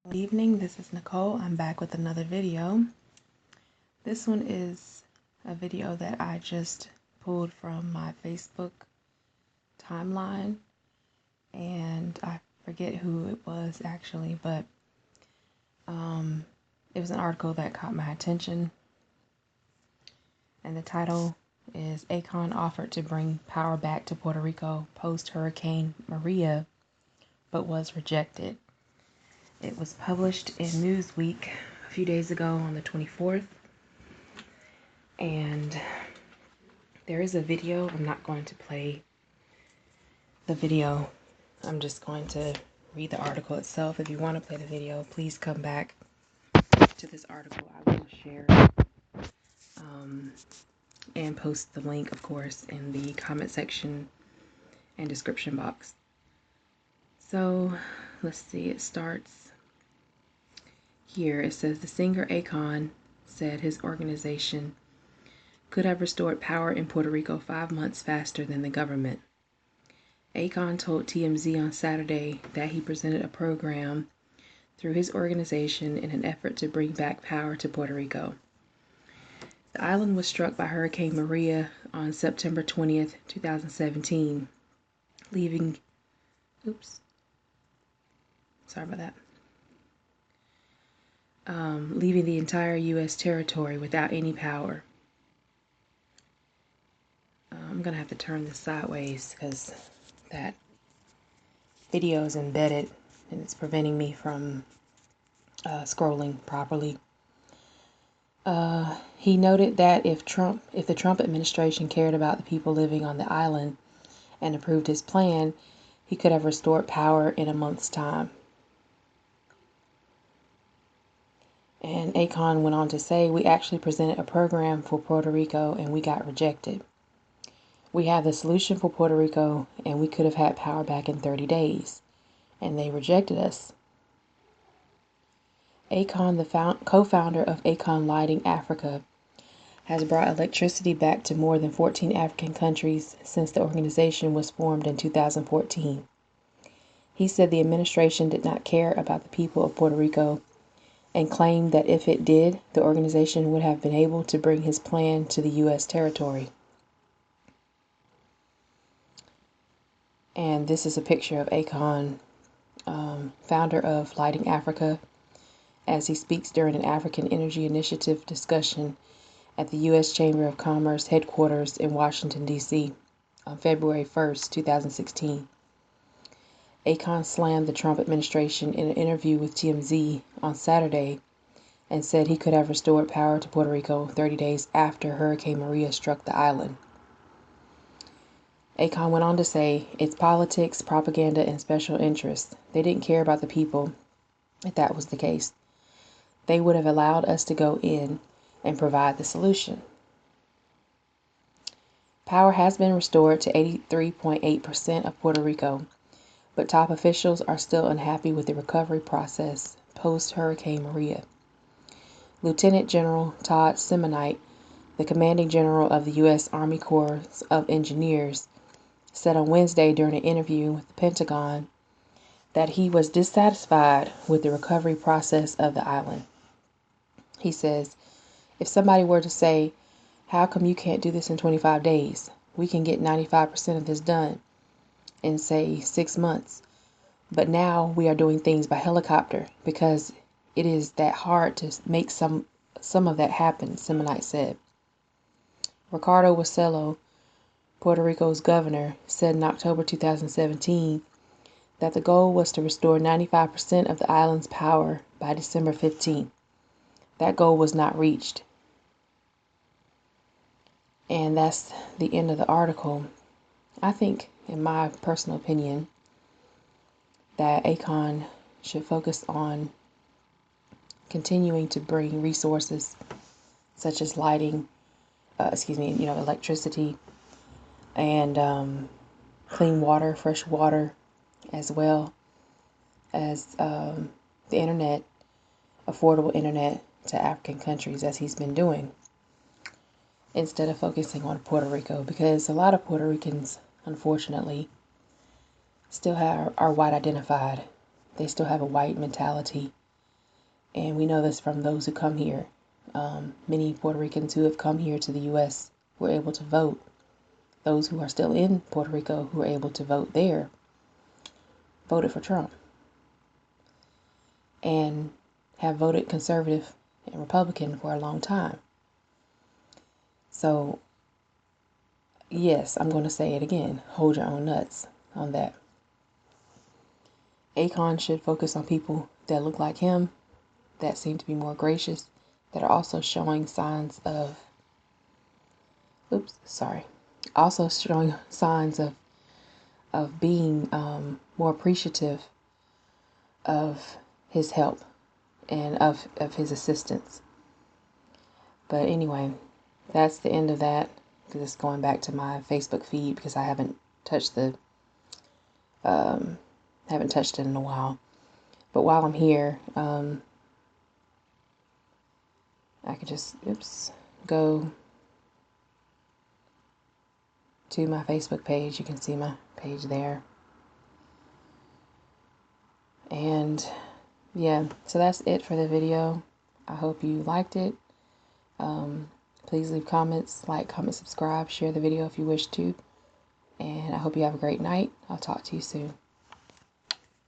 Good evening, this is Nicole. I'm back with another video. This one is a video that I just pulled from my Facebook timeline, and I forget who it was actually, but it was an article that caught my attention, and the title is AKON offered to bring power back to Puerto Rico post-Hurricane Maria, but was rejected. It was published in Newsweek a few days ago on the 24th. And there is a video. I'm not going to play the video. I'm just going to read the article itself. If you want to play the video, please come back to this article. I will share and post the link, of course, in the comment section and description box. So let's see, it starts here. It says the singer AKON said his organization could have restored power in Puerto Rico 5 months faster than the government. AKON told TMZ on Saturday that he presented a program through his organization in an effort to bring back power to Puerto Rico. The island was struck by Hurricane Maria on September 20th, 2017, leaving the entire U.S. territory without any power. I'm gonna have to turn this sideways because that video is embedded and it's preventing me from scrolling properly. He noted that if the Trump administration cared about the people living on the island and approved his plan, he could have restored power in a month's time. And AKON went on to say, we actually presented a program for Puerto Rico and we got rejected. We have the solution for Puerto Rico and we could have had power back in 30 days. And they rejected us. AKON, the co-founder of AKON Lighting Africa, has brought electricity back to more than 14 African countries since the organization was formed in 2014. He said the administration did not care about the people of Puerto Rico and claimed that if it did, the organization would have been able to bring his plan to the U.S. territory. And this is a picture of AKON, founder of Lighting Africa, as he speaks during an African Energy Initiative discussion at the U.S. Chamber of Commerce headquarters in Washington, D.C. on February 1st, 2016. AKON slammed the Trump administration in an interview with TMZ on Saturday and said he could have restored power to Puerto Rico 30 days after Hurricane Maria struck the island. AKON went on to say, it's politics, propaganda, and special interests. They didn't care about the people if that was the case. They would have allowed us to go in and provide the solution. Power has been restored to 83.8% of Puerto Rico, but top officials are still unhappy with the recovery process post-Hurricane Maria. Lieutenant General Todd Simonite, the commanding general of the U.S. Army Corps of Engineers, said on Wednesday during an interview with the Pentagon that he was dissatisfied with the recovery process of the island. He says, if somebody were to say, how come you can't do this in 25 days? We can get 95% of this done in, say, 6 months. But now we are doing things by helicopter because it is that hard to make some of that happen, Simonite said. Ricardo Wasello, Puerto Rico's governor, said in October 2017 that the goal was to restore 95% of the island's power by December 15. That goal was not reached. And that's the end of the article. I think, in my personal opinion, that AKON should focus on continuing to bring resources such as electricity and clean water, fresh water, as well as the internet, affordable internet to African countries, as he's been doing, instead of focusing on Puerto Rico, because a lot of Puerto Ricans, unfortunately, still are white identified. They still have a white mentality And we know this from those who come here. Many Puerto Ricans who have come here to the U.S. were able to vote. Those who are still in Puerto Rico who were able to vote there voted for Trump and have voted conservative and Republican for a long time. So, yes, I'm going to say it again. Hold your own nuts on that. AKON should focus on people that look like him, that seem to be more gracious, that are also showing signs of, also showing signs of being more appreciative of his help and of his assistance. But anyway, that's the end of that. Just going back to my Facebook feed because I haven't touched it in a while. But while I'm here, I could just go to my Facebook page. You can see my page there. And yeah, so that's it for the video. I hope you liked it. Please leave comments, like, comment, subscribe, share the video if you wish to. And I hope you have a great night. I'll talk to you soon.